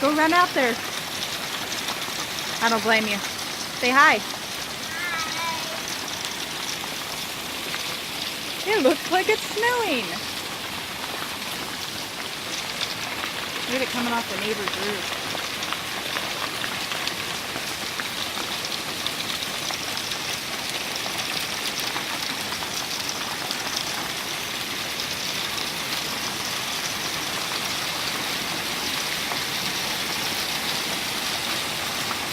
Go run out there. I don't blame you. Say hi. It looks like it's snowing. Look at it coming off the neighbor's roof.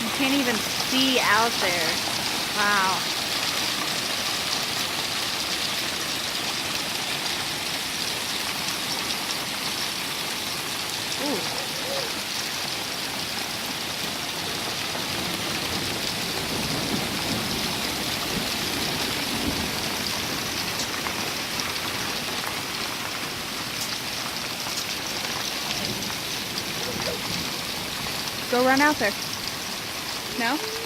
You can't even see out there. Wow. Ooh. Go run out there. No?